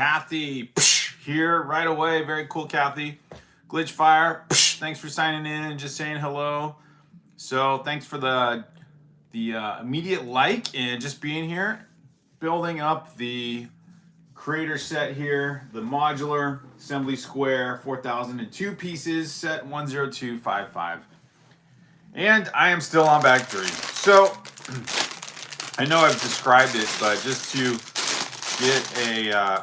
Kathy here right away. Very cool, Kathy. Glitchfire, thanks for signing in and just saying hello. So thanks for the immediate like and just being here, building up the creator set here, the modular assembly square 4002 pieces, set 10255. And I am still on bag 3. So I know I've described it, but just to get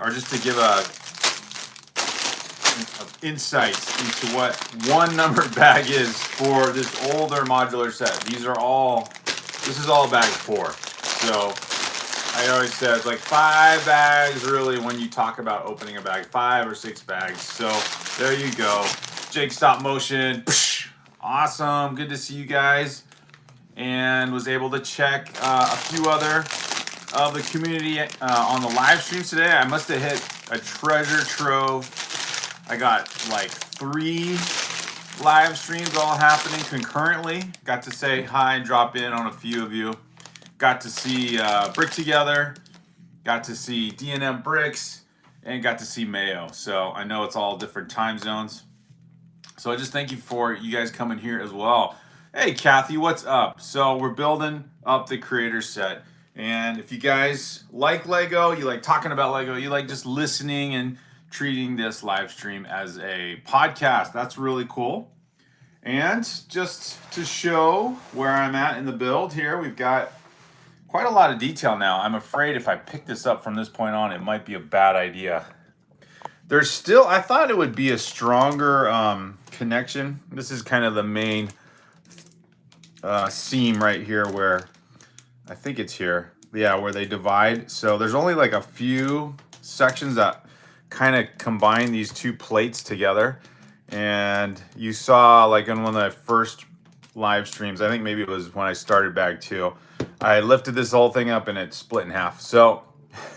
or just to give a insights into what one numbered bag is for this older modular set. This is all bag 4. So I always said it's like 5 bags really when you talk about opening a bag, 5 or 6 bags. So there you go. Jake Stop Motion. Awesome. Good to see you guys. And was able to check a few other of the community on the live streams today. I must have hit a treasure trove. I got like 3 live streams all happening concurrently. Got to say hi and drop in on a few of you. Got to see Brick Together. Got to see D&M Bricks. And got to see Mayo. So I know it's all different time zones. So I just thank you for you guys coming here as well. Hey, Kathy, what's up? So we're building up the creator set. And if you guys like Lego, you like talking about Lego, you like just listening and treating this live stream as a podcast, that's really cool. And just to show where I'm at in the build here, we've got quite a lot of detail now. I'm afraid if I pick this up from this point on, it might be a bad idea. There's still, I thought it would be a stronger connection. This is kind of the main seam right here where, I think it's here. Yeah, where they divide. So there's only like a few sections that kind of combine these 2 plates together. And you saw like in one of the first live streams, I think maybe it was when I started bag 2, I lifted this whole thing up and it split in half. So,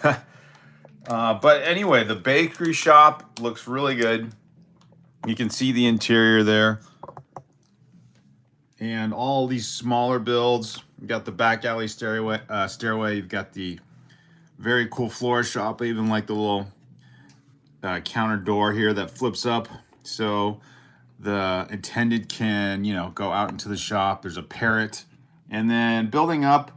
but anyway, the bakery shop looks really good. You can see the interior there. And all these smaller builds. You've got the back alley stairway. You've got the very cool floor shop. I even like the little counter door here that flips up. So the attendant can, go out into the shop. There's a parrot. And then building up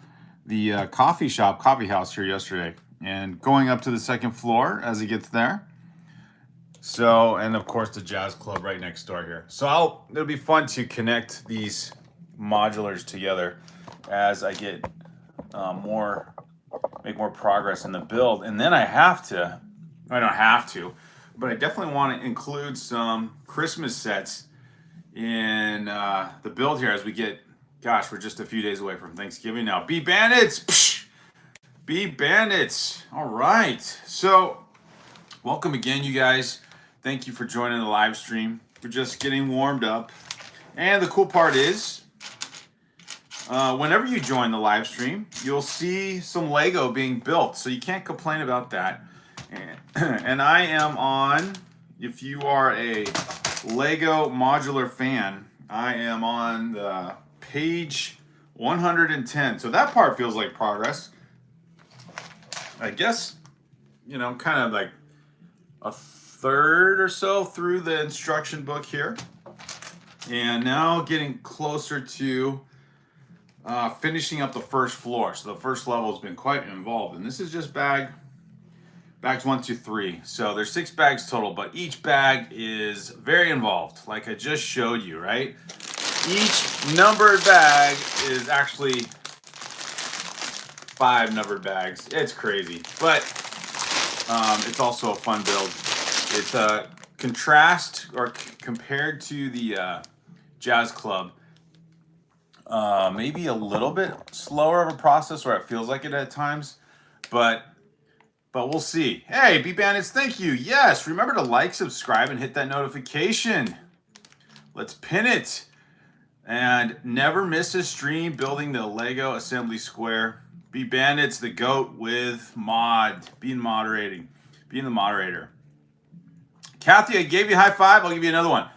the coffee house here yesterday. And going up to the 2nd floor as it gets there. So, and of course the jazz club right next door here. So it'll be fun to connect these modulars together as I get make more progress in the build. And then I don't have to, but I definitely want to include some Christmas sets in the build here as we get, gosh, we're just a few days away from Thanksgiving now. Bee Bandits! Bee Bandits! All right. So, welcome again, you guys. Thank you for joining the live stream. We're just getting warmed up. And the cool part is, whenever you join the live stream, you'll see some Lego being built. So you can't complain about that. And I am on, if you are a Lego modular fan, I am on the page 110. So that part feels like progress. I guess, kind of like a third or so through the instruction book here. And now getting closer to finishing up the first floor. So the first level has been quite involved. And this is just bags 1, 2, 3. So there's 6 bags total, but each bag is very involved, like I just showed you, right? Each numbered bag is actually 5 numbered bags. It's crazy, but it's also a fun build. It's a contrast or compared to the Jazz Club. Maybe a little bit slower of a process, or it feels like it at times, but we'll see. Hey, Bee Bandits, thank you. Yes, remember to like, subscribe, and hit that notification. Let's pin it. And never miss a stream building the Lego assembly square. Bee Bandits, the GOAT with being the moderator. Kathy, I gave you a high five. I'll give you another one.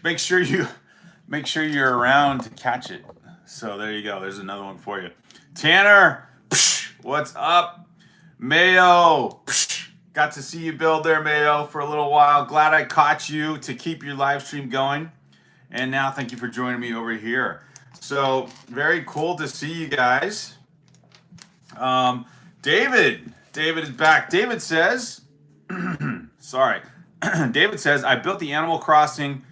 Make sure you're around to catch it. So there you go. There's another one for you. Tanner, what's up? Mayo, Got to see you build there, Mayo, for a little while. Glad I caught you to keep your live stream going. And now thank you for joining me over here. So very cool to see you guys. David is back. David says, sorry. David says, I built the Animal Crossing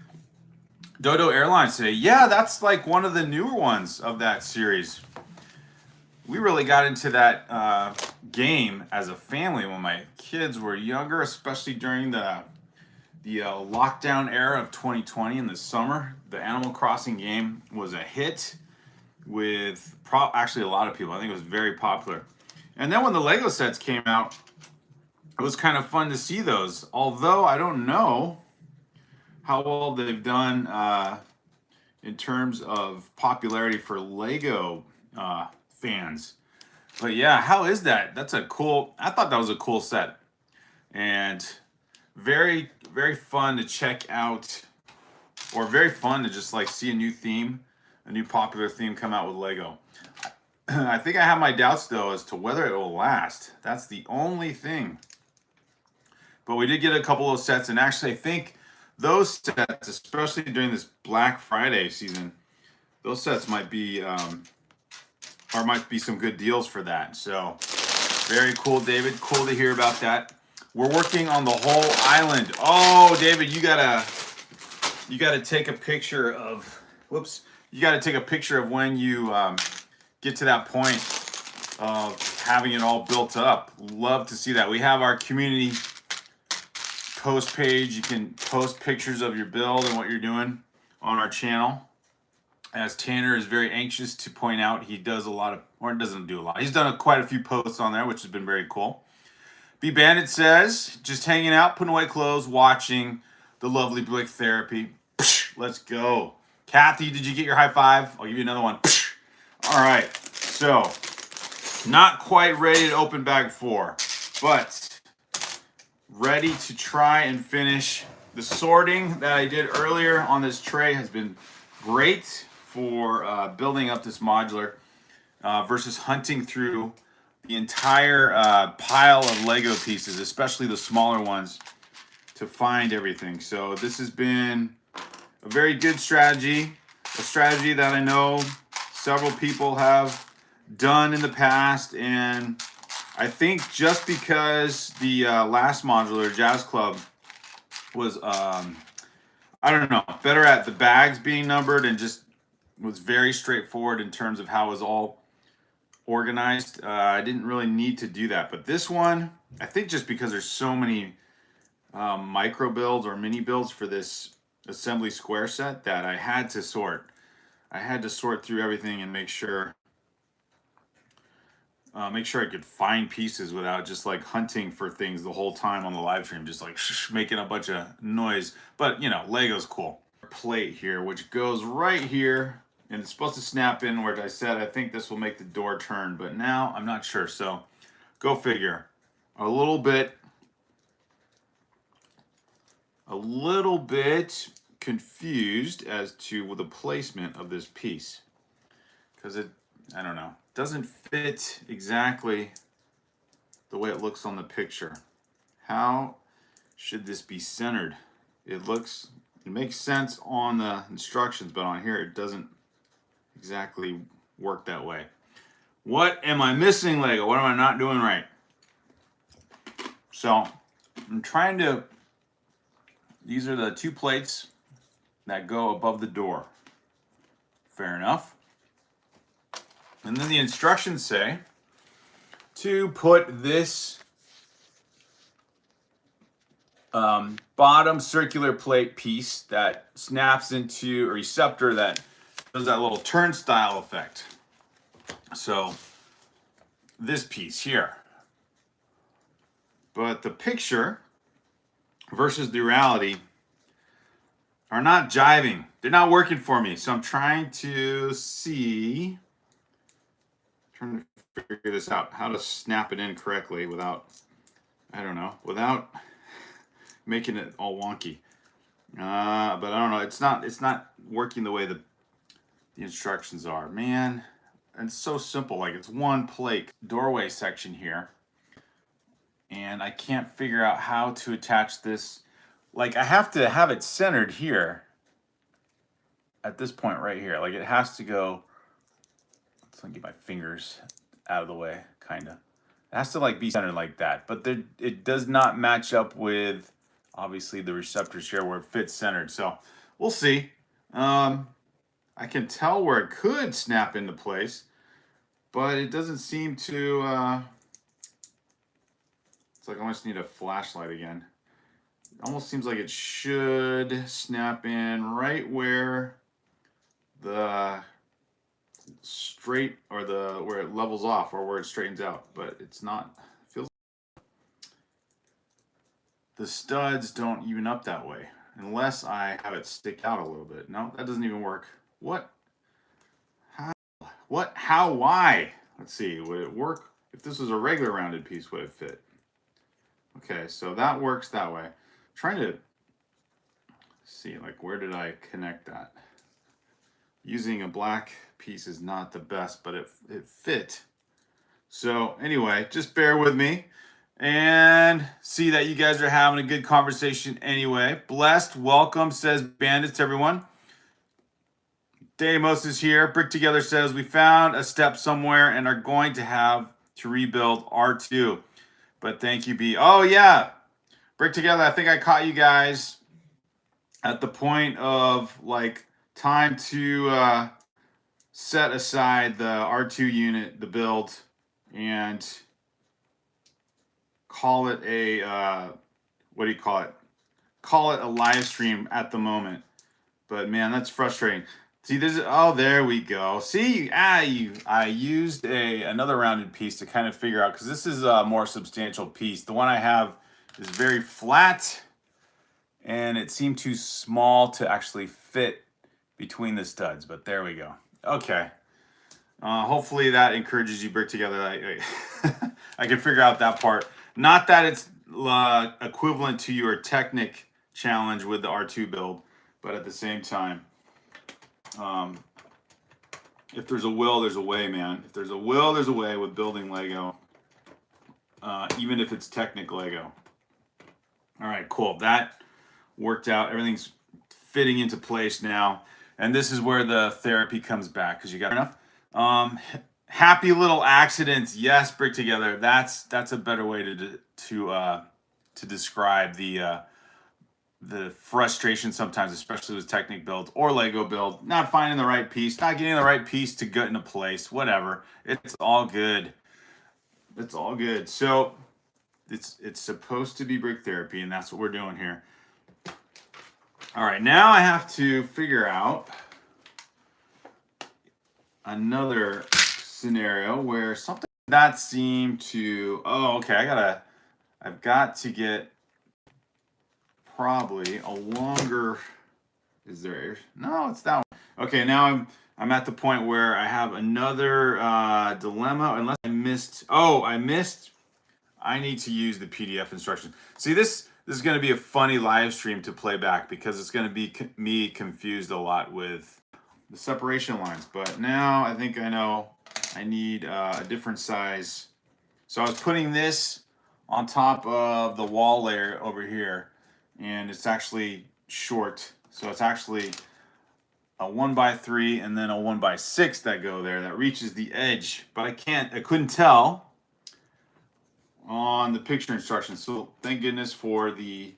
Dodo Airlines today. Yeah, that's like one of the newer ones of that series. We really got into that game as a family when my kids were younger, especially during the lockdown era of 2020 in the summer. The Animal Crossing game was a hit with actually a lot of people. I think it was very popular. And then when the Lego sets came out, it was kind of fun to see those. Although I don't know how well they've done in terms of popularity for Lego fans. But yeah, how is that? That's a cool, I thought that was a cool set. And very, very fun to check out, or very fun to just like see a new theme, a new popular theme come out with Lego. I think I have my doubts though as to whether it will last. That's the only thing. But we did get a couple of sets, and actually I think those sets, especially during this Black Friday season, those sets might be might be some good deals for that. So very cool, David. Cool to hear about that. We're working on the whole island. Oh, David, you gotta take a picture of. Whoops. You gotta take a picture of when you get to that point of having it all built up. Love to see that. We have our community post page. You can post pictures of your build and what you're doing on our channel. As Tanner is very anxious to point out, he does a lot of, or doesn't do a lot. He's done quite a few posts on there, which has been very cool. B Bandit says, just hanging out, putting away clothes, watching the lovely Blick Therapy. Let's go. Kathy, did you get your high five? I'll give you another one. All right. So, not quite ready to open bag 4, but ready to try and finish. The sorting that I did earlier on this tray has been great for building up this modular versus hunting through the entire pile of Lego pieces, especially the smaller ones, to find everything. So this has been a very good strategy, a strategy that I know several people have done in the past, and I think just because the last modular, Jazz Club, was I don't know, better at the bags being numbered and just was very straightforward in terms of how it was all organized. I didn't really need to do that. But this one, I think just because there's so many micro builds or mini builds for this assembly square set that I had to sort. I had to sort through everything and make sure I could find pieces without just like hunting for things the whole time on the live stream, just like making a bunch of noise. But you know, Lego's cool. Plate here, which goes right here, and it's supposed to snap in where I said I think this will make the door turn, but now I'm not sure. So go figure. A little bit confused as to the placement of this piece, because I don't know, doesn't fit exactly the way it looks on the picture. How should this be centered? It makes sense on the instructions, but on here it doesn't exactly work that way. What am I missing, Lego? What am I not doing right? So I'm trying to, these are the 2 plates that go above the door. Fair enough. And then the instructions say to put this bottom circular plate piece that snaps into a receptor that does that little turnstile effect. So this piece here. But the picture versus the reality are not jiving. They're not working for me. So I'm trying to figure this out, how to snap it in correctly without, I don't know, without making it all wonky. But I don't know, it's not working the way the instructions are. Man, it's so simple. Like, it's one plate doorway section here, and I can't figure out how to attach this. Like, I have to have it centered here at this point right here. Like, it has to go. Let's get my fingers out of the way, kind of. It has to like be centered like that, but it does not match up with obviously the receptors here where it fits centered. So we'll see. I can tell where it could snap into place, but it doesn't seem to. It's like I almost need a flashlight again. It almost seems like it should snap in right where the straight or the where it levels off or where it straightens out, but it's not. It feels the studs don't even up that way unless I have it stick out a little bit. No, that doesn't even work. What? How? What? How? Why? Let's see. Would it work if this was a regular rounded piece? Would it fit? Okay, so that works that way. I'm trying to see, like, where did I connect that? Using a black piece is not the best, but it fit. So anyway, just bear with me and see that you guys are having a good conversation anyway. Blessed, welcome, says Bandits, everyone. Deimos is here. Brick Together says, we found a step somewhere and are going to have to rebuild R2. But thank you, B. Oh, yeah. Brick Together, I think I caught you guys at the point of, like, time to set aside the R2 unit, the build, and call it a, what do you call it? Call it a live stream at the moment. But, man, that's frustrating. See, this is, oh, there we go. See, I used another rounded piece to kind of figure out, because this is a more substantial piece. The one I have is very flat, and it seemed too small to actually fit between the studs, but there we go. Okay. Hopefully that encourages you, Brick Together. I can figure out that part. Not that it's equivalent to your Technic challenge with the R2 build, but at the same time, if there's a will, there's a way, man. If there's a will, there's a way with building Lego, even if it's Technic Lego. All right, cool. That worked out. Everything's fitting into place now. And this is where the therapy comes back, because you got enough. Happy little accidents. Yes, Brick Together. That's a better way to describe the frustration sometimes, especially with Technic builds or Lego build, not finding the right piece, not getting the right piece to get into place, whatever. It's all good. It's all good. So it's supposed to be brick therapy, and that's what we're doing here. All right, now I have to figure out another scenario where something that seemed to, oh, okay, I've got to get probably a longer, is there, no, it's that one. Okay, now I'm at the point where I have another dilemma, unless I missed, I need to use the PDF instruction. See, this is going to be a funny live stream to play back, because it's going to be me confused a lot with the separation lines. But now I think I know I need a different size. So I was putting this on top of the wall layer over here, and it's actually short. So it's actually a 1x3 and then a 1x6 that go there that reaches the edge. But I couldn't tell on the picture instructions. So thank goodness for the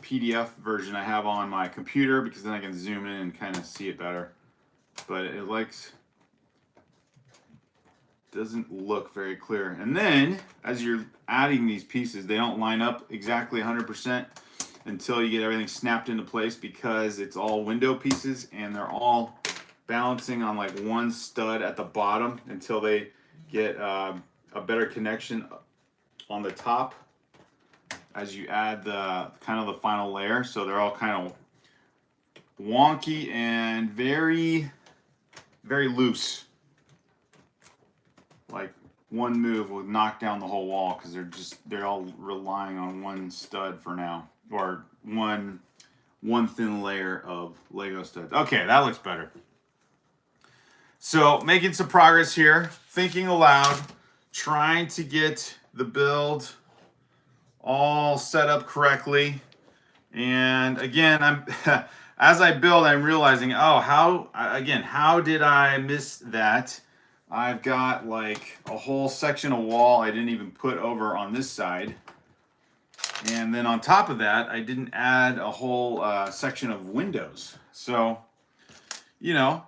PDF version I have on my computer, because then I can zoom in and kind of see it better. But it doesn't look very clear. And then as you're adding these pieces, they don't line up exactly 100% until you get everything snapped into place, because it's all window pieces and they're all balancing on like one stud at the bottom until they get a better connection on the top as you add the kind of the final layer. So they're all kind of wonky and very, very loose. Like one move would knock down the whole wall, because they're all relying on one stud for now, or one thin layer of Lego studs. Okay, that looks better. So making some progress here, thinking aloud, trying to get the build all set up correctly. And again, I'm as I build, I'm realizing, oh, how did I miss that? I've got like a whole section of wall I didn't even put over on this side. And then on top of that, I didn't add a whole section of windows. So, you know,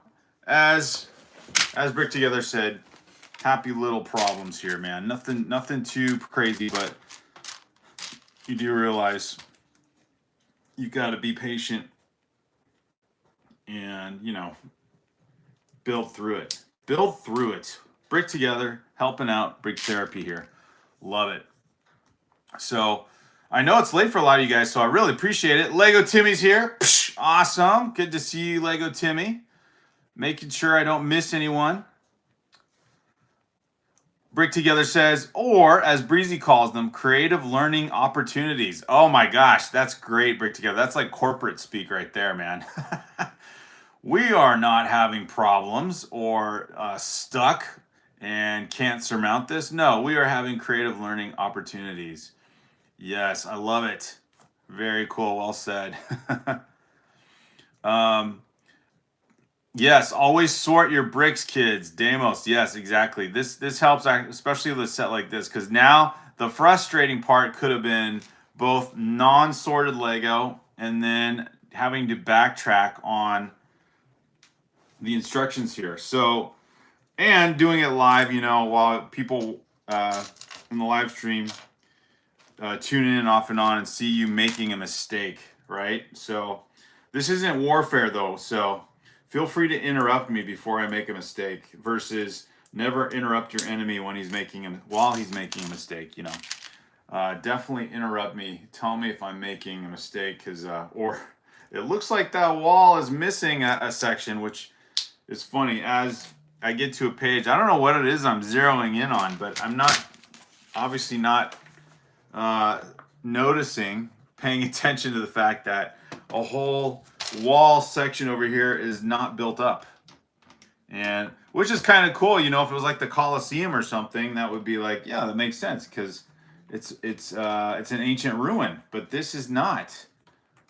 as Brick Together said, happy little problems here, man. Nothing too crazy, but you do realize you got to be patient and, you know, build through it. Build through it. Brick Together, helping out, Brick Therapy here. Love it. So, I know it's late for a lot of you guys, so I really appreciate it. Lego Timmy's here. Psh, awesome. Good to see you, Lego Timmy. Making sure I don't miss anyone. Brick Together says, or as Breezy calls them, creative learning opportunities. Oh my gosh, that's great, Brick Together. That's like corporate speak right there, man. We are not having problems or stuck and can't surmount this. No, we are having creative learning opportunities. Yes, I love it. Very cool. Well said. Yes, always sort your bricks, kids. Damos. Yes, exactly. This helps, especially with a set like this, because now the frustrating part could have been both non-sorted Lego and then having to backtrack on the instructions here. So, and doing it live, you know, while people in the live stream tune in off and on and see you making a mistake, right? So this isn't warfare though, so feel free to interrupt me before I make a mistake versus never interrupt your enemy when while he's making a mistake, you know. Definitely interrupt me. Tell me if I'm making a mistake, because or it looks like that wall is missing a section, which is funny. As I get to a page, I don't know what it is I'm zeroing in on, but I'm obviously not noticing, paying attention to the fact that a whole wall section over here is not built up. And which is kind of cool, you know. If it was like the Colosseum or something, that would be like, yeah, that makes sense, because it's an ancient ruin, but this is not.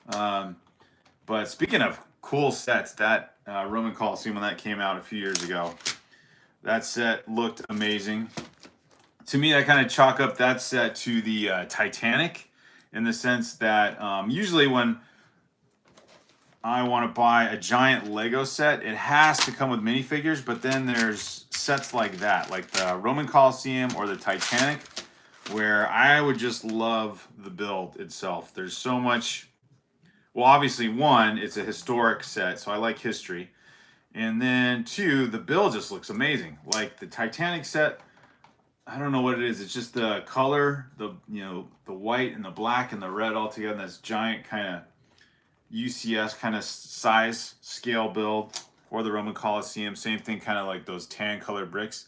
But speaking of cool sets, that Roman Colosseum, when that came out a few years ago, that set looked amazing. To me, I kind of chalk up that set to the Titanic, in the sense that usually when I want to buy a giant Lego set, it has to come with minifigures, but then there's sets like that, like the Roman Colosseum or the Titanic, where I would just love the build itself. There's so much. Well, obviously, one, it's a historic set, so I like history. And then two, the build just looks amazing. Like the Titanic set, I don't know what it is. It's just the color, the white and the black and the red all together. This giant kind of UCS kind of size scale build, or the Roman Colosseum, same thing, kind of like those tan colored bricks.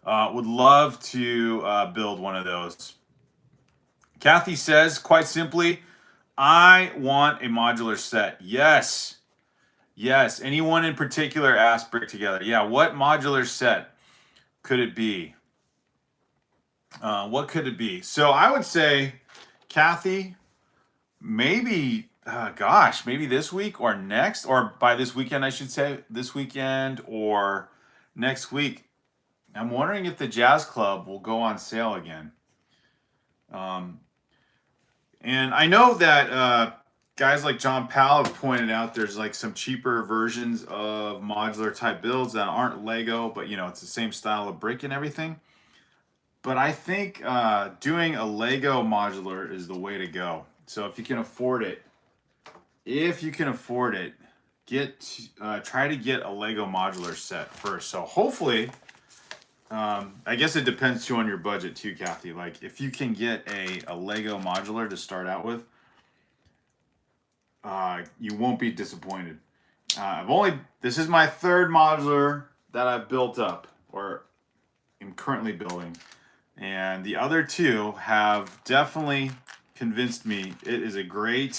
Would love to build one of those. Kathy says, quite simply, I want a modular set. Yes. Yes. Anyone in particular asked Brick Together. Yeah, what modular set could it be? What could it be? So I would say, Kathy, maybe, maybe this week or next, or by this weekend, I should say, this weekend or next week. I'm wondering if the Jazz Club will go on sale again. And I know that guys like John Powell have pointed out there's like some cheaper versions of modular type builds that aren't Lego, but you know, it's the same style of brick and everything. But I think doing a Lego modular is the way to go. So if you can afford it, try to get a Lego modular set first. So hopefully, I guess it depends too on your budget too, Kathy. Like if you can get a Lego modular to start out with, you won't be disappointed. This is my third modular that I've built up, or am currently building. And the other two have definitely convinced me it is a great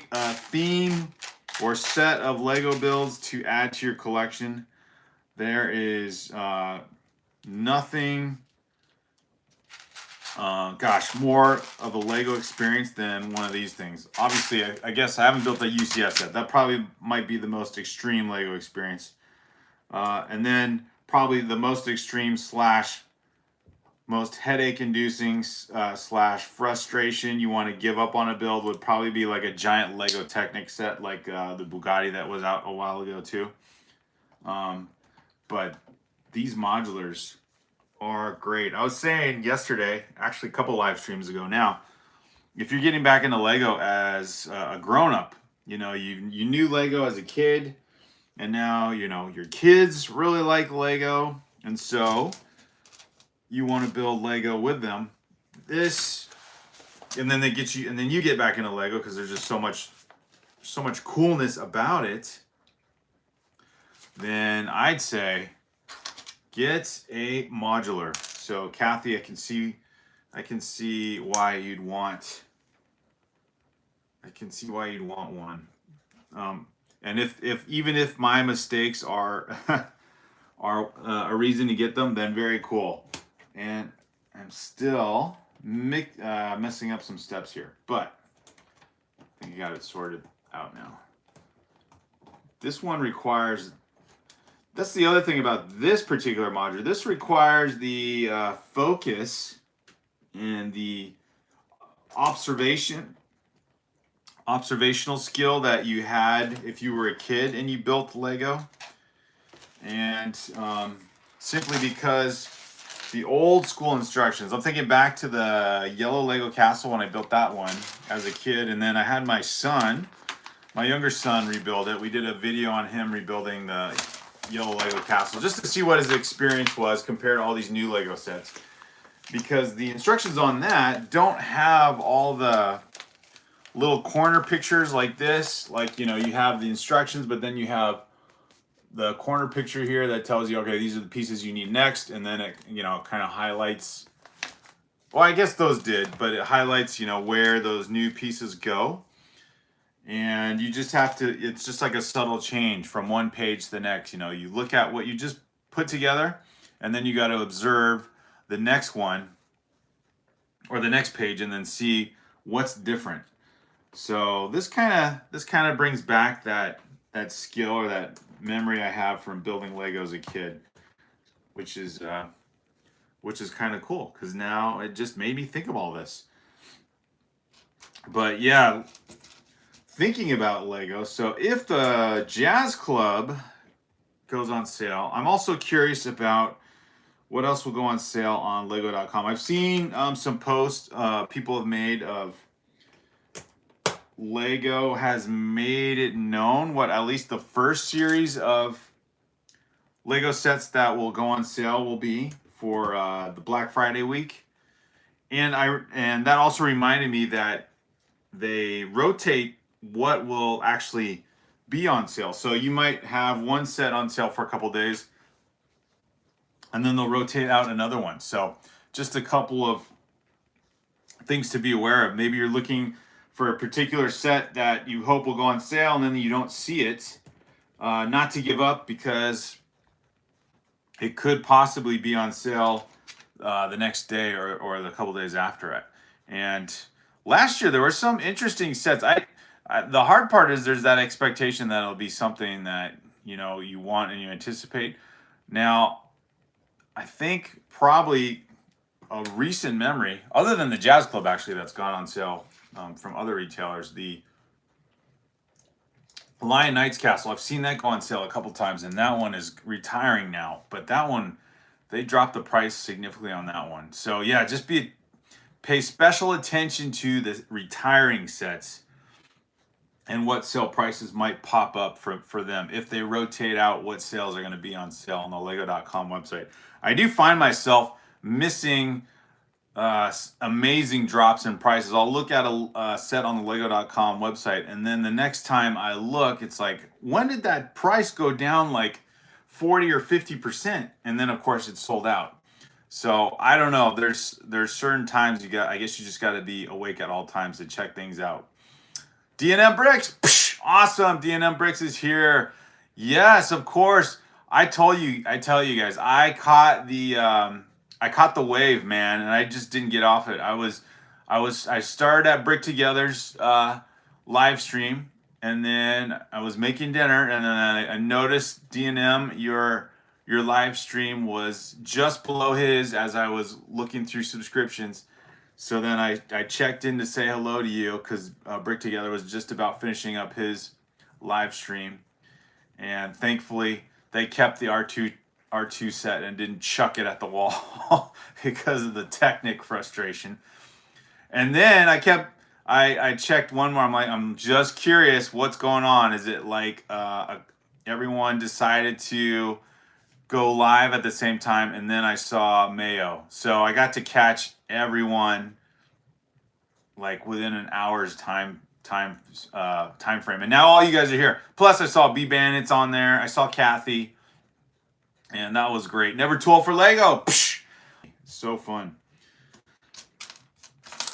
theme or set of Lego builds to add to your collection. There is nothing Gosh, more of a Lego experience than one of these things. Obviously, I guess I haven't built a UCS set. That probably might be the most extreme Lego experience. And then probably the most extreme slash most headache-inducing slash frustration you want to give up on a build would probably be like a giant Lego Technic set like the Bugatti that was out a while ago too. But these modulars are great. I was saying yesterday, actually a couple live streams ago now, if you're getting back into Lego as a grown-up, you know, you knew Lego as a kid, and now, you know, your kids really like Lego, and so you want to build Lego with them. And then they get you, and then you get back into Lego because there's just so much coolness about it. Then I'd say get a modular. So Kathy, I can see why you'd want one. And even if my mistakes are a reason to get them, then very cool. And I'm still messing up some steps here, but I think I got it sorted out now. This one requires. That's the other thing about this particular module. This requires the focus and the observational skill that you had if you were a kid and you built Lego. And simply because the old school instructions, I'm thinking back to the yellow Lego castle when I built that one as a kid, and then I had my younger son rebuild it. We did a video on him rebuilding the yellow Lego castle just to see what his experience was compared to all these new Lego sets, because the instructions on that don't have all the little corner pictures like this. Like, you know, you have the instructions, but then you have the corner picture here that tells you, okay, these are the pieces you need next, and then it, you know, kind of highlights, well, I guess those did, but it highlights, you know, where those new pieces go. And you just have to, it's just like a subtle change from one page to the next. You know, you look at what you just put together, and then you got to observe the next one or the next page and then see what's different. So this kind of brings back that skill or that memory I have from building Lego as a kid, which is kind of cool, because now it just made me think of all this. But yeah, thinking about Lego, so if the Jazz Club goes on sale, I'm also curious about what else will go on sale on Lego.com. I've seen some posts people have made of Lego has made it known what at least the first series of Lego sets that will go on sale will be for the Black Friday week. And that also reminded me that they rotate what will actually be on sale. So you might have one set on sale for a couple days, and then they'll rotate out another one. So just a couple of things to be aware of. Maybe you're looking for a particular set that you hope will go on sale, and then you don't see it. Not to give up, because it could possibly be on sale the next day or the couple days after it. And last year there were some interesting sets. The hard part is there's that expectation that it'll be something that, you know, you want and you anticipate. Now, I think probably a recent memory, other than the Jazz Club actually that's gone on sale from other retailers, the Lion Knights Castle, I've seen that go on sale a couple times, and that one is retiring now. But that one, they dropped the price significantly on that one. So yeah, just pay special attention to the retiring sets and what sale prices might pop up for them if they rotate out what sales are going to be on sale on the Lego.com website. I do find myself missing amazing drops in prices. I'll look at a set on the Lego.com website, and then the next time I look, it's like, when did that price go down like 40 or 50%? And then of course it's sold out. So I don't know. There's certain times I guess you just got to be awake at all times to check things out. D&M Bricks, psh, awesome. D&M Bricks is here. Yes, of course. I tell you guys, I caught the I caught the wave, man, and I just didn't get off it. I started at Brick Together's live stream, and then I was making dinner, and then I noticed D&M your live stream was just below his as I was looking through subscriptions. So then I checked in to say hello to you because Brick Together was just about finishing up his live stream, and thankfully they kept the R2 set and didn't chuck it at the wall because of the Technic frustration. And then I checked one more. I'm just curious what's going on. Is it like everyone decided to go live at the same time? And then I saw Mayo, so I got to catch everyone like within an hour's time frame. And now all you guys are here. Plus I saw B Bandits on there. I saw Kathy, and that was great. Never too old for Lego. Psh! So fun.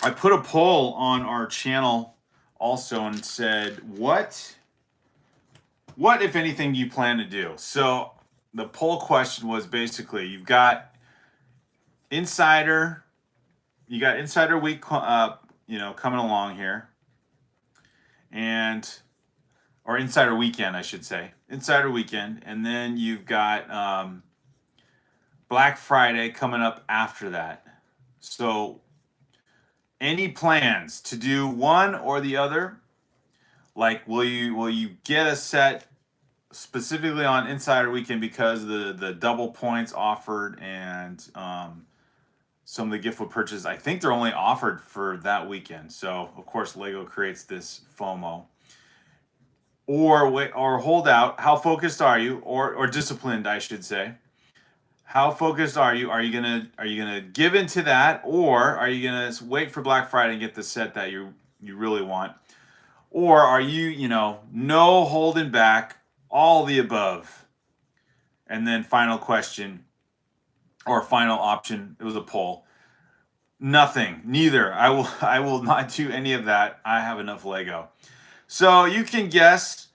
I put a poll on our channel also and said, what if anything do you plan to do? So the poll question was basically, you got Insider Week coming along here, or Insider Weekend, I should say. Insider Weekend, and then you've got Black Friday coming up after that. So any plans to do one or the other? Like, will you get a set specifically on Insider Weekend because the double points offered and some of the gift with purchase? I think they're only offered for that weekend. So of course Lego creates this FOMO. Or hold out. How focused are you, or disciplined, I should say? How focused are you? Are you gonna give into that, or are you gonna wait for Black Friday and get the set that you really want? Or are you, no holding back, all the above? And then final question, or final option, it was a poll. Nothing, neither. I will not do any of that. I have enough Lego. So you can guess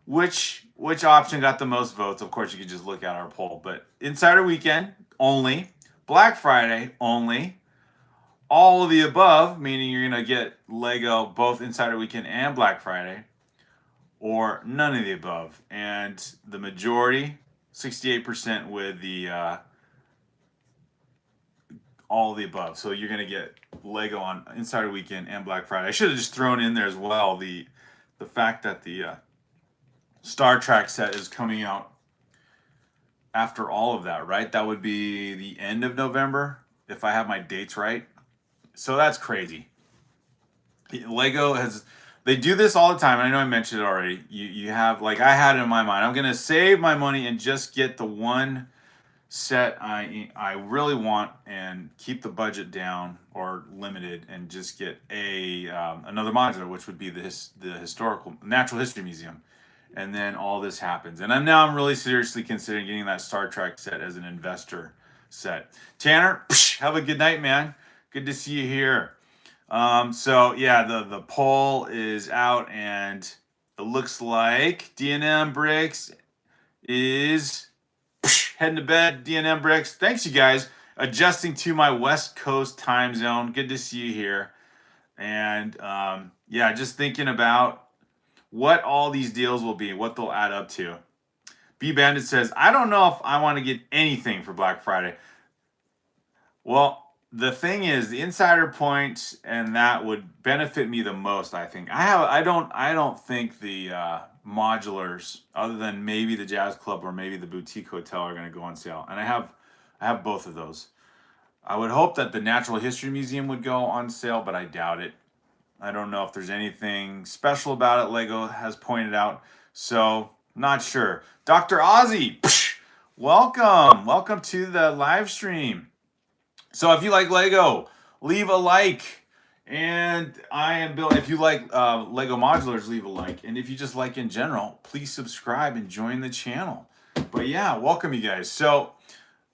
which option got the most votes. Of course, you could just look at our poll. But Insider Weekend only, Black Friday only, all of the above, meaning you're going to get Lego both Insider Weekend and Black Friday, or none of the above. And the majority, 68%, with the all of the above. So you're going to get Lego on Insider Weekend and Black Friday. I should have just thrown in there as well the fact that the Star Trek set is coming out after all of that, right? That would be the end of November, if I have my dates right. So that's crazy. Lego they do this all the time. I know I mentioned it already. You have, like I had it in my mind, I'm going to save my money and just get the one set I really want and keep the budget down or limited, and just get another modular, which would be the historical Natural History Museum. And then all this happens, and I'm really seriously considering getting that Star Trek set as an investor set. Tanner, have a good night, man. Good to see you here. So yeah, the poll is out, and it looks like D&M Bricks is heading to bed. D&M Bricks, thanks you guys. Adjusting to my West Coast time zone. Good to see you here. And yeah, just thinking about what all these deals will be, what they'll add up to. B Bandit says, I don't know if I want to get anything for Black Friday. Well, the thing is, the insider points and that would benefit me the most, I think. I don't think the modulars, other than maybe the Jazz Club or maybe the Boutique Hotel, are going to go on sale. And I have both of those. I would hope that the Natural History Museum would go on sale, but I doubt it. I don't know if there's anything special about it, Lego has pointed out. So, not sure. Dr. Ozzy, welcome. Welcome to the live stream. So if you like Lego, leave a like. And I am Bill. If you like Lego modulars, leave a like. And if you just like in general, please subscribe and join the channel. But yeah, welcome you guys. So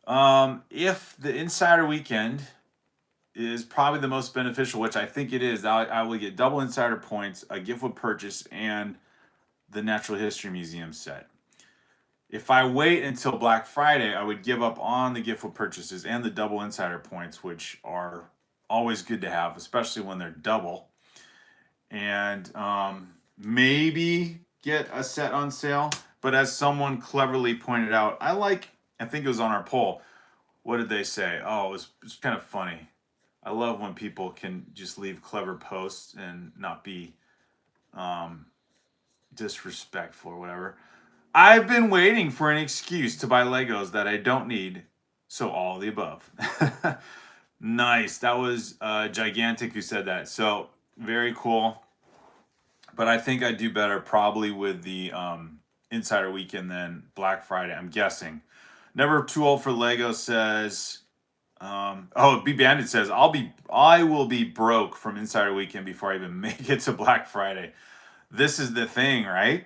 if the Insider Weekend is probably the most beneficial, which I think it is, I will get double Insider points, a gift with purchase, and the Natural History Museum set. if I wait until Black Friday, I would give up on the gift with purchases and the double insider points, which are always good to have, especially when they're double. And maybe get a set on sale. But as someone cleverly pointed out, I think it was on our poll. What did they say? Oh, it's kind of funny. I love when people can just leave clever posts and not be disrespectful or whatever. I've been waiting for an excuse to buy Legos that I don't need, so all of the above. Nice. That was Gigantic who said that. So very cool. But I think I do better probably with the Insider Weekend than Black Friday, I'm guessing. Never Too Old for Lego says, B Bandit says, I will be broke from Insider Weekend before I even make it to Black Friday. This is the thing, right?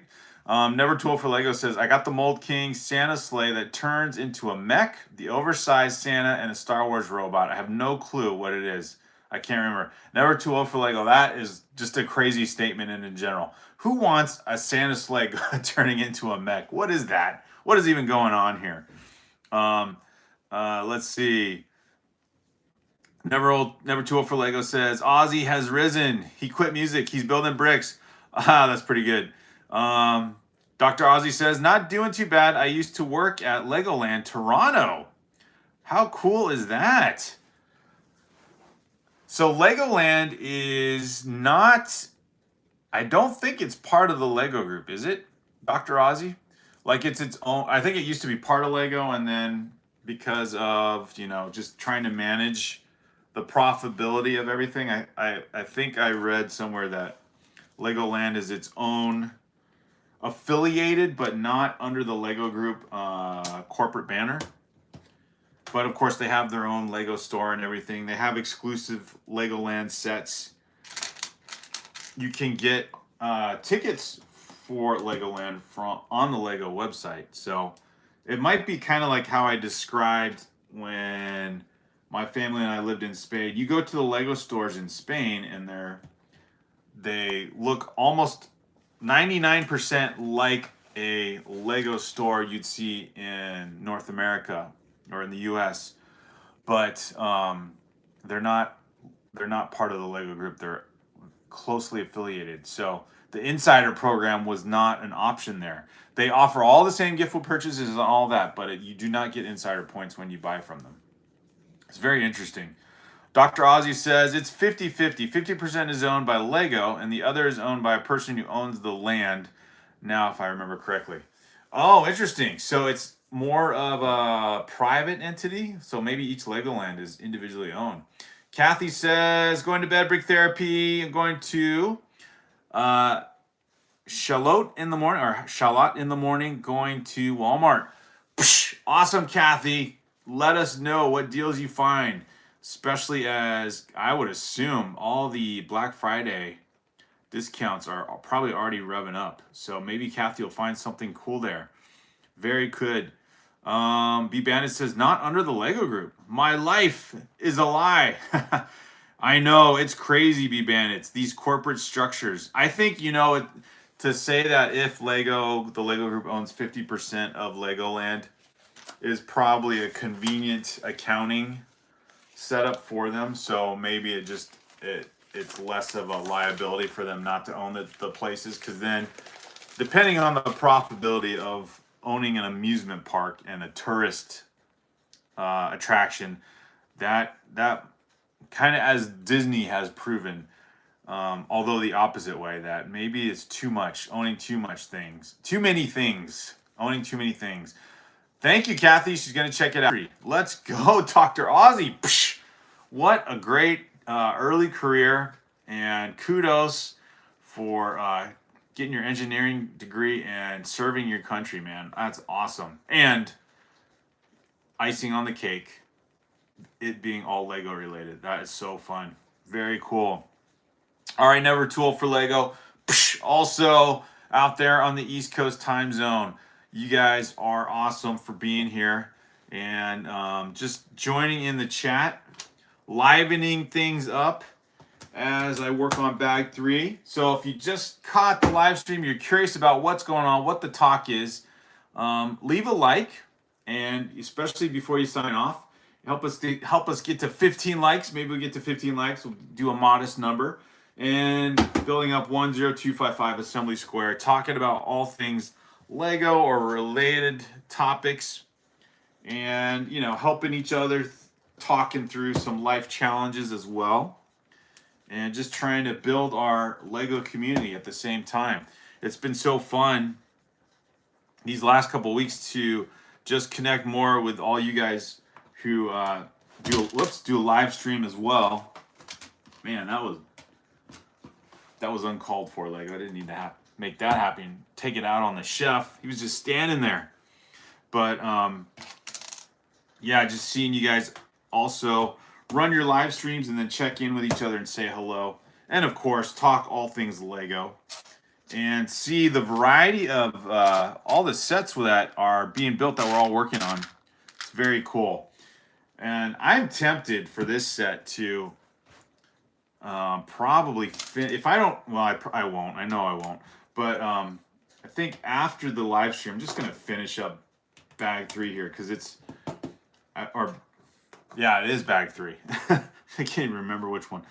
Never Too Old for Lego says, I got the Mold King Santa sleigh that turns into a mech, the oversized Santa, and a Star Wars robot. I have no clue what it is. I can't remember. Never Too Old for Lego. That is just a crazy statement in general. Who wants a Santa sleigh turning into a mech? What is that? What is even going on here? Let's see. Never Too Old for Lego says, Ozzy has risen. He quit music. He's building bricks. Ah, that's pretty good. Dr. Ozzy says, not doing too bad. I used to work at Legoland Toronto. How cool is that? So Legoland is not, I don't think it's part of the Lego group, is it, Dr. Ozzy? Like it's its own, I think it used to be part of Lego, and then because of, just trying to manage the profitability of everything, I think I read somewhere that Legoland is its own affiliated, but not under the Lego group corporate banner. But of course, they have their own Lego store and everything. They have exclusive Legoland sets. You can get tickets for Legoland on the Lego website. So it might be kind of like how I described when my family and I lived in Spain. You go to the Lego stores in Spain, and they look almost 99% like a Lego store you'd see in North America or in the US, but they're not part of the Lego group. They're closely affiliated. So the Insider program was not an option there. They offer all the same gift with purchases and all that, but you do not get Insider points when you buy from them. It's very interesting. Dr. Ozzy says it's 50-50. 50% is owned by Lego, and the other is owned by a person who owns the land. Now, if I remember correctly. Oh, interesting. So it's more of a private entity. So maybe each Legoland is individually owned. Kathy says, going to bed, brick therapy. I'm going to Charlotte in the morning, going to Walmart. Psh, awesome, Kathy. Let us know what deals you find, especially as I would assume all the Black Friday discounts are probably already revving up. So maybe Kathy will find something cool there. Very good. B Bandit says, not under the Lego group. My life is a lie. I know, it's crazy, B Bandits. These corporate structures. I think, to say that if the Lego group owns 50% of Legoland is probably a convenient accounting setup for them. So maybe it's less of a liability for them not to own the places, because then depending on the profitability of owning an amusement park and a tourist attraction, that kind of, as Disney has proven, although the opposite way, that maybe it's too much, owning too many things. Thank you, Kathy. She's going to check it out. Let's go, Dr. Ozzy. Psh, what a great early career, and kudos for getting your engineering degree and serving your country, man. That's awesome. And icing on the cake, it being all Lego related. That is so fun. Very cool. All right, Never Too Old for Lego. Psh, also out there on the East Coast time zone, you guys are awesome for being here and just joining in the chat, livening things up as I work on bag 3. So if you just caught the live stream, you're curious about what's going on, what the talk is, Leave a like, and especially before you sign off, help us get to 15 likes. Maybe we get to 15 likes. We'll do a modest number, and building up 10255 Assembly Square, talking about all things Lego or related topics, and helping each other, talking through some life challenges as well, and just trying to build our Lego community at the same time. It's been so fun these last couple of weeks to just connect more with all you guys who do a live stream as well. Man, that was uncalled for, Lego. I didn't need to make that happen. Take it out on the chef. He was just standing there. But yeah, just seeing you guys also run your live streams and then check in with each other and say hello. And of course, talk all things Lego. And see the variety of all the sets that are being built that we're all working on. It's very cool. And I'm tempted for this set to probably if I don't, well, I won't. I know I won't. But I think after the live stream, I'm just going to finish up bag 3 here because it's, yeah, it is bag 3. I can't even remember which one.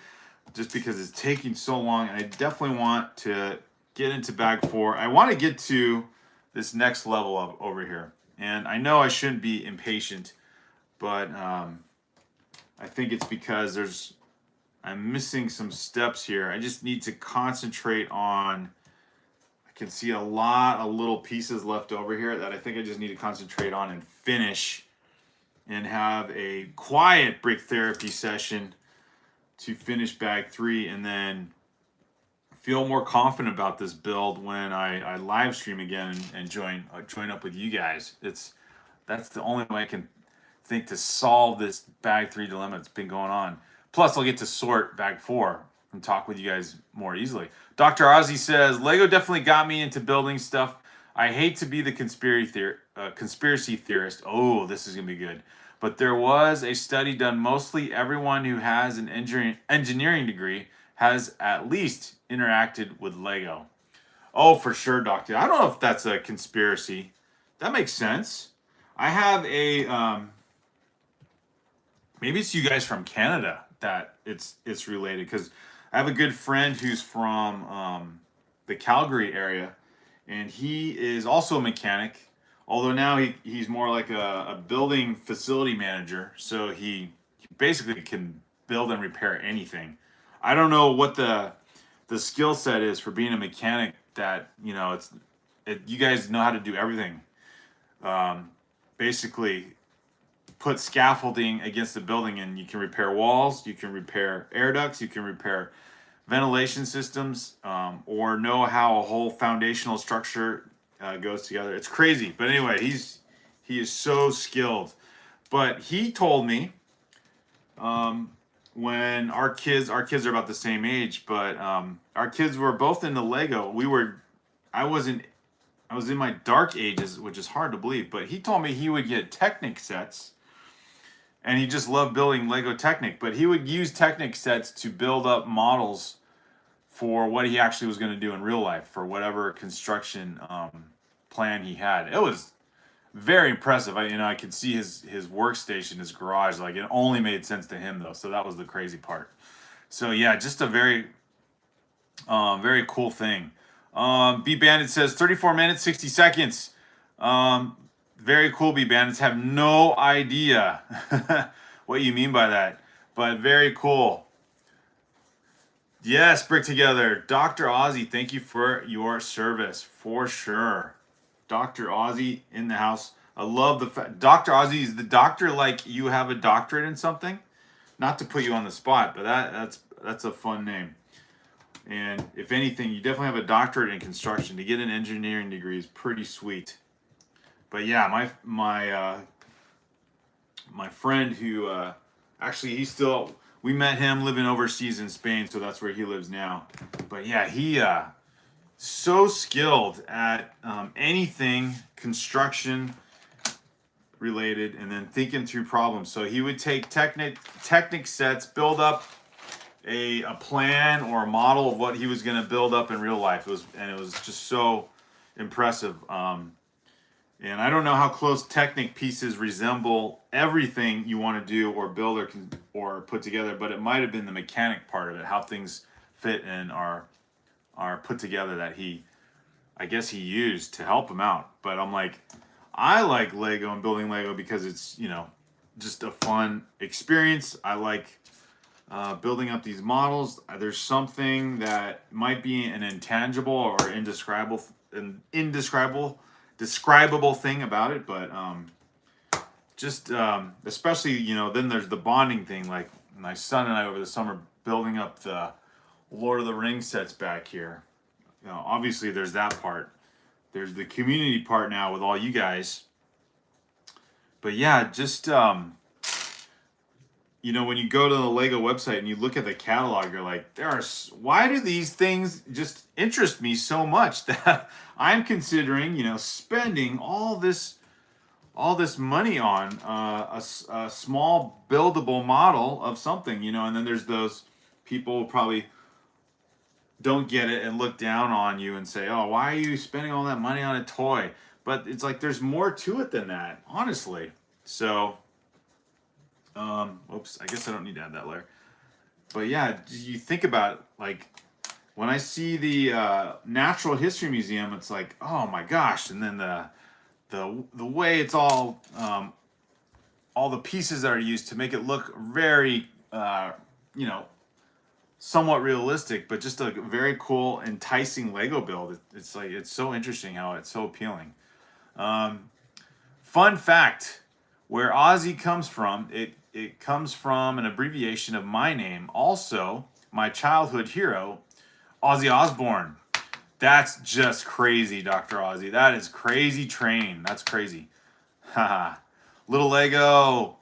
Just because it's taking so long, and I definitely want to get into bag 4. I want to get to this next level of over here. And I know I shouldn't be impatient, but I think it's because I'm missing some steps here. I just need to concentrate on, I can see a lot of little pieces left over here that I think I just need to concentrate on and finish and have a quiet brick therapy session to finish bag 3 and then feel more confident about this build when I live stream again and join up with you guys. That's the only way I can think to solve this bag 3 dilemma that's been going on. Plus, I'll get to sort bag 4 and talk with you guys more easily. Dr. Ozzy says, Lego definitely got me into building stuff. I hate to be the conspiracy theorist. Oh, this is going to be good. But there was a study done. Mostly everyone who has an engineering degree has at least interacted with Lego. Oh, for sure, Doctor. I don't know if that's a conspiracy. That makes sense. I have a maybe it's you guys from Canada that it's related, because I have a good friend who's from the Calgary area, and he is also a mechanic. Although now he's more like a building facility manager, so he basically can build and repair anything. I don't know what the skill set is for being a mechanic. That you guys know how to do everything. Basically, put scaffolding against the building, and you can repair walls, you can repair air ducts, you can repair ventilation systems, or know how a whole foundational structure goes together. It's crazy, but anyway, he is so skilled. But he told me when our kids are about the same age, but our kids were both into Lego. I was in my dark ages, which is hard to believe, but he told me he would get Technic sets, and he just loved building Lego Technic, but he would use Technic sets to build up models for what he actually was going to do in real life, for whatever construction plan he had. It was very impressive. I could see his workstation, his garage. Like, it only made sense to him though, so that was the crazy part. So yeah, just a very very cool thing. B Bandit says 34 minutes 60 seconds. Very cool. B Bandits have no idea what you mean by that, but very cool. Yes, Brick Together. Dr. Ozzy, thank you for your service, for sure. Dr. Ozzy in the house. I love the fact Dr. Ozzy is the doctor, like you have a doctorate in something. Not to put you on the spot, but that's a fun name. And if anything, you definitely have a doctorate in construction. To get an engineering degree is pretty sweet. But yeah, my friend who actually we met him living overseas in Spain, so that's where he lives now. But yeah, he so skilled at anything construction related, and then thinking through problems. So he would take Technic sets, build up a plan or a model of what he was going to build up in real life. It was just so impressive. And I don't know how close Technic pieces resemble everything you want to do or build or put together, but it might have been the mechanic part of it, how things fit and are put together that I guess he used to help him out. But I'm like, I like Lego and building Lego because it's, you know, just a fun experience. I like building up these models. There's something that might be an intangible or describable thing about it, but just especially, you know, then there's the bonding thing. Like my son and I over the summer building up the Lord of the Rings sets back here. You know, obviously there's that part. There's the community part now with all you guys. But yeah, just you know, when you go to the Lego website and you look at the catalog, you're like, why do these things just interest me so much that I'm considering, you know, spending all this money on a small buildable model of something, you know? And then there's those people who probably don't get it and look down on you and say, oh, why are you spending all that money on a toy? But it's like there's more to it than that, honestly. So oops, I guess I don't need to add that layer. But yeah, you think about, like, when I see the Natural History Museum, it's like, oh my gosh. And then the way it's all the pieces that are used to make it look very, you know, somewhat realistic, but just a very cool, enticing Lego build. It's like, it's so interesting how it's so appealing. Fun fact, where Ozzy comes from, it comes from an abbreviation of my name. Also, my childhood hero, Ozzy Osbourne. That's just crazy, Dr. Ozzy. That is crazy train. That's crazy. Haha. Little Lego.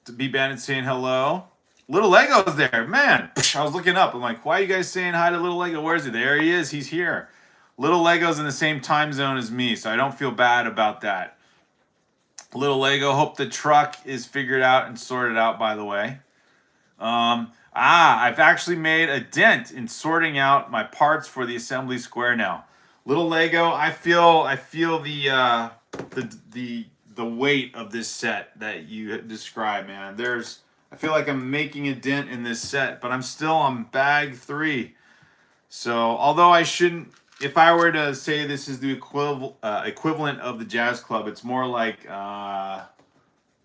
To be Bandit saying hello. Little Lego's there. Man, I was looking up. I'm like, why are you guys saying hi to Little Lego? Where is he? There he is. He's here. Little Lego's in the same time zone as me, so I don't feel bad about that. Little Lego, hope the truck is figured out and sorted out, by the way. I've actually made a dent in sorting out my parts for the assembly square now. Little Lego, I feel the weight of this set that you described, man. I feel like I'm making a dent in this set, but I'm still on bag 3. So, although I shouldn't, if I were to say this is the equivalent of the Jazz Club, it's more like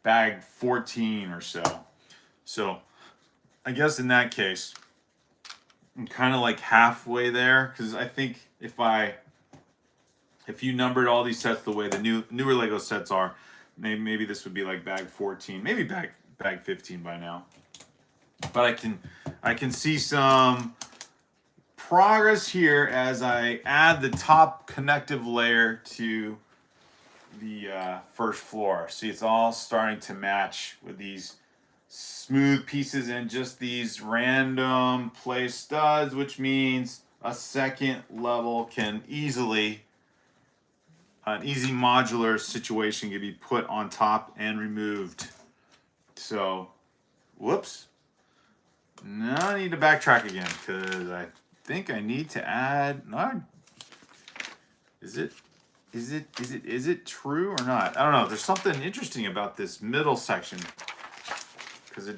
bag 14 or so. So I guess in that case, I'm kind of like halfway there, because I think if you numbered all these sets the way the newer Lego sets are, maybe this would be like bag 14, maybe bag 15 by now. But I can see some progress here as I add the top connective layer to the first floor. See, it's all starting to match with these smooth pieces and just these random place studs, which means a second level an easy modular situation can be put on top and removed. So, whoops. Now I need to backtrack again, because I think I need to add. No, is it true or not? I don't know. There's something interesting about this middle section, because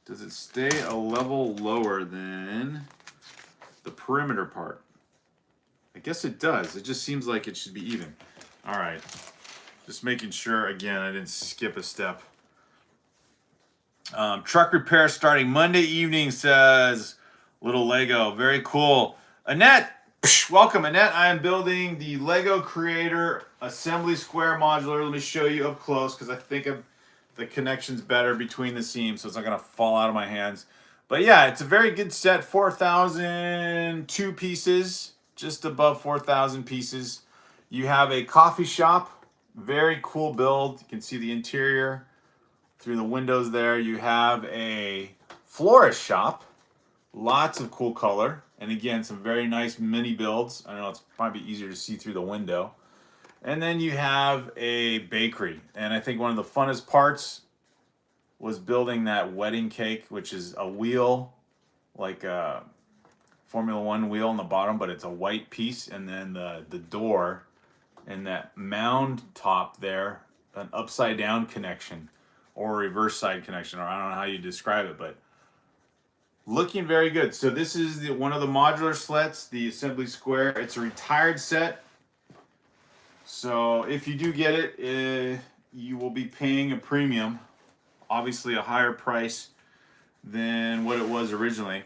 does it stay a level lower than the perimeter part? I guess it does. It just seems like it should be even. All right, just making sure again I didn't skip a step. Truck repair starting Monday evening, says Little Lego. Very cool. Annette, welcome. Annette, I am building the Lego Creator Assembly Square Modular. Let me show you up close, because I think the connection's better between the seams, so it's not going to fall out of my hands. But yeah, it's a very good set. 4,002 pieces, just above 4,000 pieces. You have a coffee shop. Very cool build. You can see the interior through the windows there. You have a florist shop, lots of cool color, and again, some very nice mini builds. I don't know, it's probably easier to see through the window. And then you have a bakery, and I think one of the funnest parts was building that wedding cake, which is a wheel, like a Formula One wheel on the bottom, but it's a white piece, and then the door and that mound top there, an upside down connection or a reverse side connection, or I don't know how you describe it, but looking very good. So this is one of the modular sleds, the assembly square. It's a retired set. So if you do get it, you will be paying a premium, obviously a higher price than what it was originally.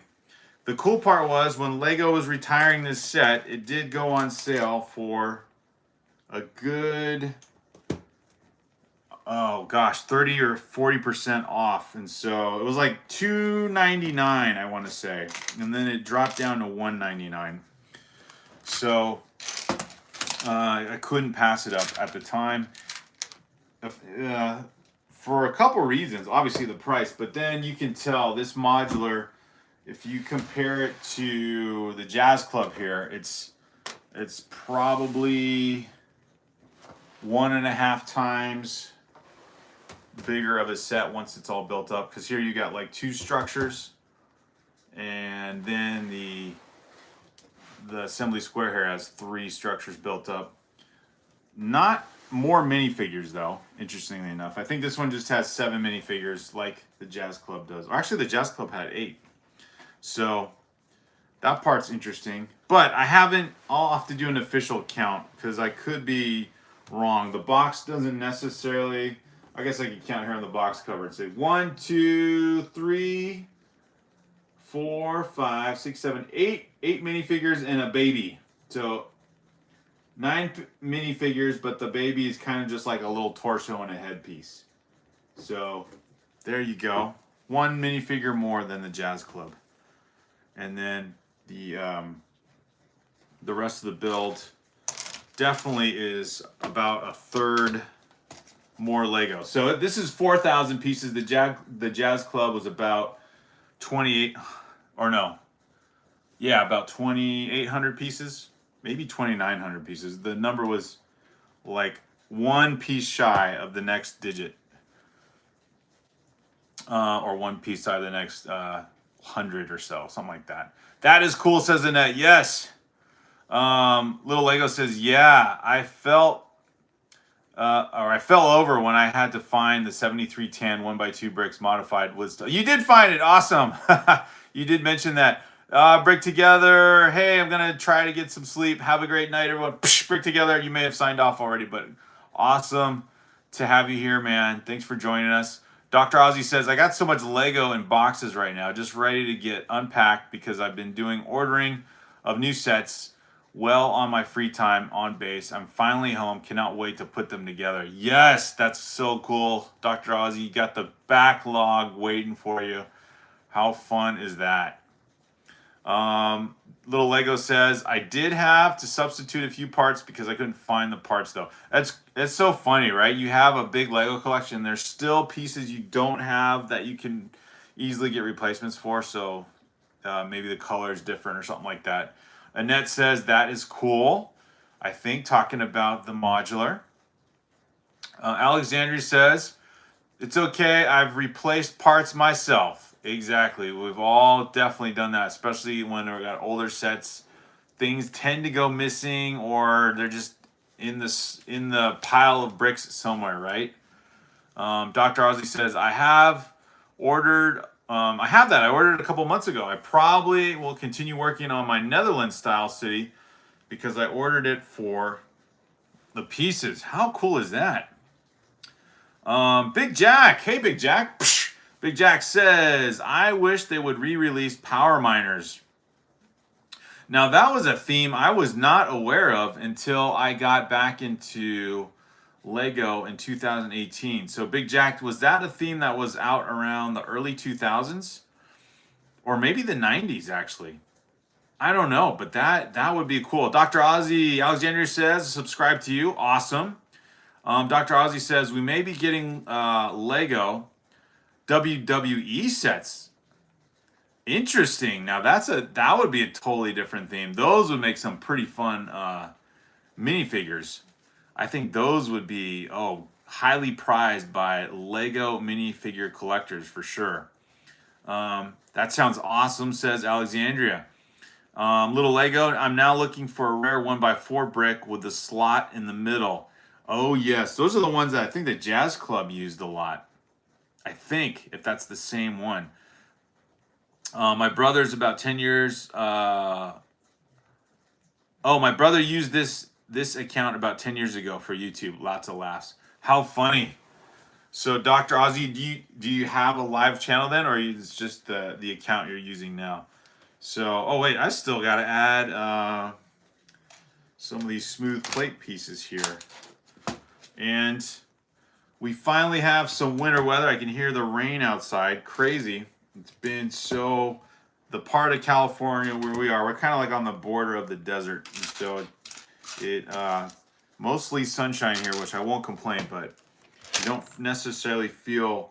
The cool part was when Lego was retiring this set, it did go on sale for a good, oh gosh, 30 or 40% off. And so it was like $2.99, I want to say. And then it dropped down to $1.99. So I couldn't pass it up at the time. For a couple reasons. Obviously the price, but then you can tell this modular, if you compare it to the Jazz Club here, it's probably 1.5 times bigger of a set once it's all built up, because here you got like 2 structures, and then the assembly square here has 3 structures built up. Not more minifigures though, interestingly enough. I think this one just has 7 minifigures like the Jazz Club does. Or actually the Jazz Club had 8. So that part's interesting. But I'll have to do an official count because I could be wrong. The box doesn't necessarily, I guess I could count here on the box cover and say 1, 2, 3, 4, 5, 6, 7, 8 minifigures and a baby. So 9 minifigures, but the baby is kind of just like a little torso and a headpiece. So there you go. 1 minifigure more than the Jazz Club. And then the rest of the build definitely is about a third more Lego. So this is 4,000 pieces. The Jazz Club was about 28, or no, yeah, about 2,800 pieces, maybe 2,900 pieces. The number was like 1 piece shy of the next digit, or 1 piece shy of the next 100 or so, something like that. That is cool, says Annette. Yes. Little Lego says, yeah, I fell over when I had to find the 7310 1x2 bricks modified wood style. You did find it. Awesome. You did mention that. Brick together. Hey, I'm going to try to get some sleep. Have a great night, everyone. Psh, brick together. You may have signed off already, but awesome to have you here, man. Thanks for joining us. Dr. Ozzy says, I got so much Lego in boxes right now, just ready to get unpacked because I've been doing ordering of new sets well on my free time on base. I'm finally home. Cannot wait to put them together. Yes, that's so cool. Dr. Ozzy, you got the backlog waiting for you. How fun is that? Little Lego says, I did have to substitute a few parts because I couldn't find the parts though. It's so funny, right? You have a big Lego collection. There's still pieces you don't have that you can easily get replacements for. So maybe the color is different or something like that. Annette says that is cool. I think talking about the modular. Alexandria says, it's okay. I've replaced parts myself. Exactly. We've all definitely done that, especially when we've got older sets. Things tend to go missing, or they're just in the pile of bricks somewhere, right? Dr. Ozzy says, I have ordered. I have that. I ordered a couple months ago. I probably will continue working on my Netherlands style city because I ordered it for the pieces. How cool is that? Big Jack. Hey, Big Jack. Psh. Big Jack says, I wish they would re-release Power Miners. Now, that was a theme I was not aware of until I got back into Lego in 2018. So, Big Jack, was that a theme that was out around the early 2000s? Or maybe the 90s, actually? I don't know, but that would be cool. Dr. Ozzy Alexandria says, subscribe to you. Awesome. Dr. Ozzy says, we may be getting Lego WWE sets. Interesting. Now that would be a totally different theme. Those would make some pretty fun minifigures. I think those would be highly prized by Lego minifigure collectors for sure. That sounds awesome, says Alexandria. Little Lego. I'm now looking for a rare 1x4 brick with the slot in the middle. Oh yes, those are the ones that I think the Jazz Club used a lot. I think, if that's the same one. My brother's about 10 years. Oh, my brother used this account about 10 years ago for YouTube. Lots of laughs. How funny. So, Dr. Ozzy, do you have a live channel then, or is just the account you're using now? So, oh wait, I still got to add some of these smooth plate pieces here. And we finally have some winter weather. I can hear the rain outside. Crazy. It's been so... The part of California where we are, we're kind of like on the border of the desert. And so it mostly sunshine here, which I won't complain, but you don't necessarily feel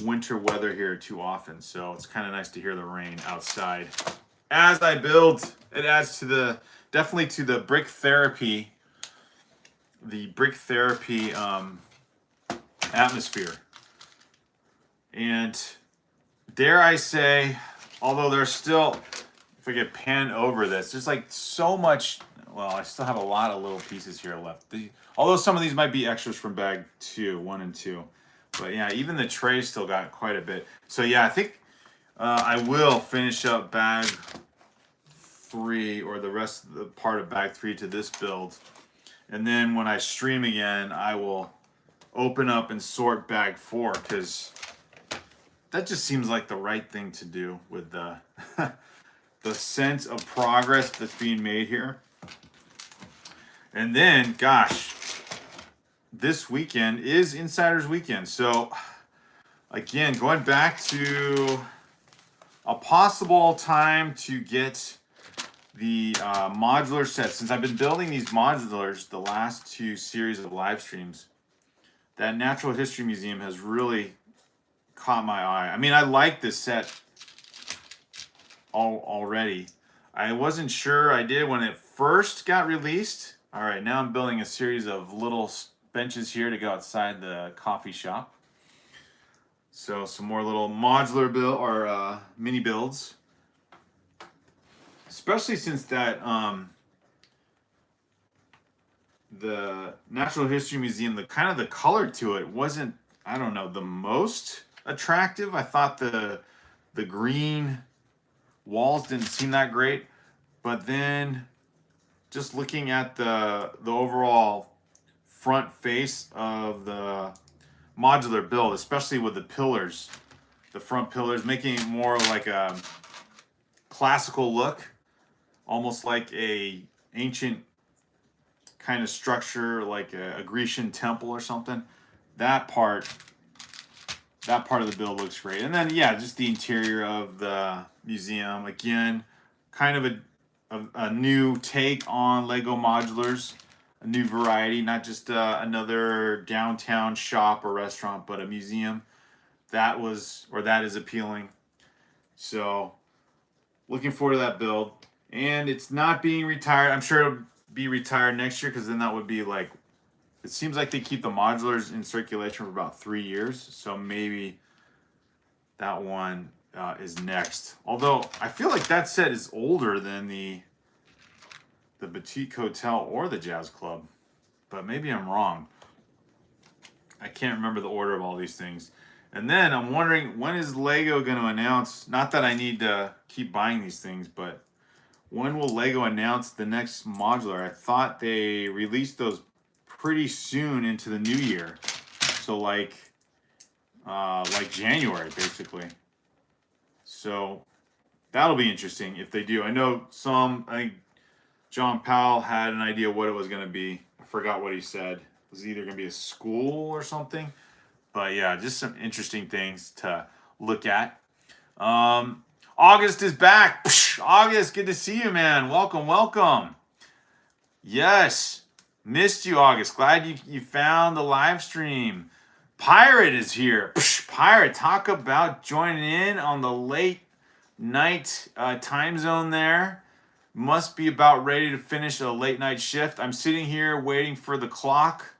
winter weather here too often. So it's kind of nice to hear the rain outside. As I build, it adds to the, definitely to the brick therapy, atmosphere. And dare I say, although there's still, if I get panned over this, there's like so much, well, I still have a lot of little pieces here left. Although some of these might be extras from bag 1 and 2. But yeah, even the tray still got quite a bit. So yeah, I think I will finish up bag 3 or the rest of the part of bag 3 to this build. And then when I stream again, I will open up and sort bag 4 because that just seems like the right thing to do with the the sense of progress that's being made here. And then, gosh, this weekend is Insiders Weekend. So, again, going back to a possible time to get the modular set. Since I've been building these modulars the last 2 series of live streams, that Natural History Museum has really caught my eye. I mean, I like this set already. I wasn't sure I did when it first got released. All right, now I'm building a series of little benches here to go outside the coffee shop. So some more little modular build or mini builds. Especially since that the Natural History Museum, the kind of the color to it wasn't, I don't know, the most attractive. I thought the green walls didn't seem that great, but then just looking at the overall front face of the modular build, especially with the pillars, the front pillars, making it more like a classical look, almost like a ancient kind of structure, like a Grecian temple or something. That part of the build looks great. And then, yeah, just the interior of the museum. Again, kind of a new take on Lego modulars, a new variety, not just another downtown shop or restaurant, but a museum. That is appealing. So, looking forward to that build. And it's not being retired. I'm sure it'll be retired next year because then that would be like, it seems like they keep the modulars in circulation for about 3 years. So maybe that one is next. Although I feel like that set is older than the Boutique Hotel or the Jazz Club. But maybe I'm wrong. I can't remember the order of all these things. And then I'm wondering, when is Lego going to announce, not that I need to keep buying these things, but when will Lego announce the next modular? I thought they released those pretty soon into the new year. So like January, basically. So that'll be interesting if they do. I know I think John Powell had an idea what it was going to be. I forgot what he said. It was either going to be a school or something. But yeah, just some interesting things to look at. August is back. Psh, August, good to see you, man. Welcome, welcome. Yes, missed you, August. Glad you found the live stream. Pirate is here. Psh, Pirate, talk about joining in on the late night time zone there. Must be about ready to finish a late night shift. I'm sitting here waiting for the clock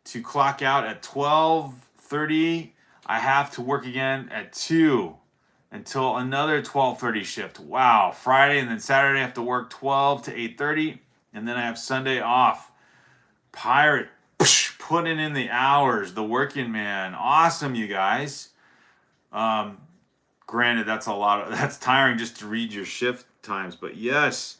to clock out at 12:30. I have to work again at 2. until another 12:30 shift. Wow, Friday and then Saturday I have to work 12 to 8:30, and then I have Sunday off. Pirate putting in the hours, the working man. Awesome, you guys. Granted, that's a lot of that's tiring just to read your shift times, but yes.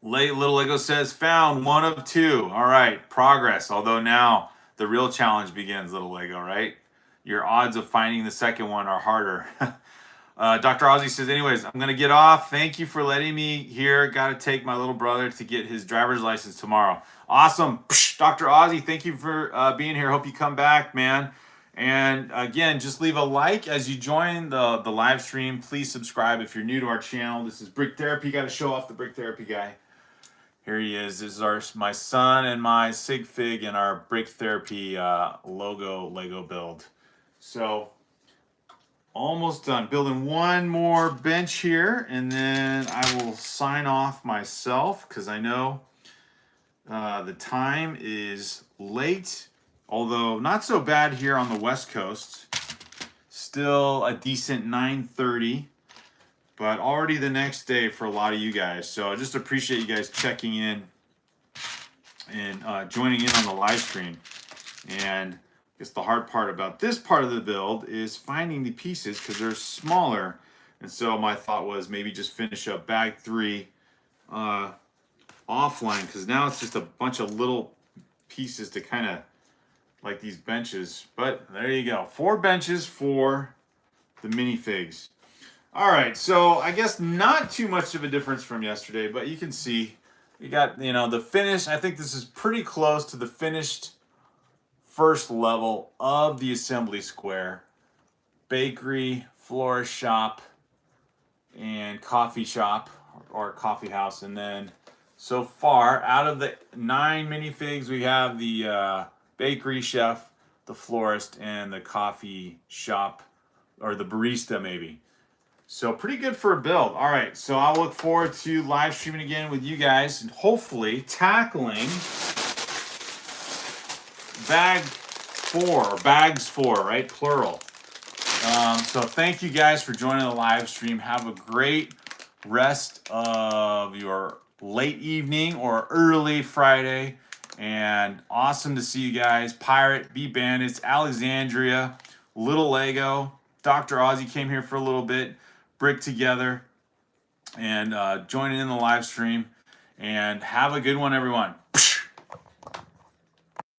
Little Lego says found 1 of 2. All right, progress. Although now the real challenge begins, Little Lego, right? Your odds of finding the second one are harder. Dr. Ozzy says, anyways, I'm going to get off. Thank you for letting me here. Got to take my little brother to get his driver's license tomorrow. Awesome. Dr. Ozzy, thank you for being here. Hope you come back, man. And again, just leave a like as you join the live stream. Please subscribe if you're new to our channel. This is Brick Therapy. Got to show off the Brick Therapy guy. Here he is. This is my son and my sig fig and our Brick Therapy logo Lego build. So almost done. Building one more bench here, and then I will sign off myself because I know the time is late, although not so bad here on the West Coast. Still a decent 9:30. But already the next day for a lot of you guys. So I just appreciate you guys checking in and joining in on the live stream. And I guess the hard part about this part of the build is finding the pieces because they're smaller. And so my thought was maybe just finish up bag 3 offline, because now it's just a bunch of little pieces to kind of like these benches. But there you go. 4 benches for the minifigs. All right, so I guess not too much of a difference from yesterday, but you can see you got, the finish. I think this is pretty close to the finished first level of the assembly square. Bakery, florist shop, and coffee shop or coffee house. And then so far, out of the 9 minifigs, we have the bakery chef, the florist, and the coffee shop, or the barista maybe. So pretty good for a build. All right, so I'll look forward to live streaming again with you guys and hopefully tackling bag 4, or bags 4, right? Plural. So thank you guys for joining the live stream. Have a great rest of your late evening or early Friday. And awesome to see you guys. Pirate, B Bandits, Alexandria, Little Lego, Dr. Ozzy came here for a little bit. Brick together and joining in the live stream, and have a good one, everyone.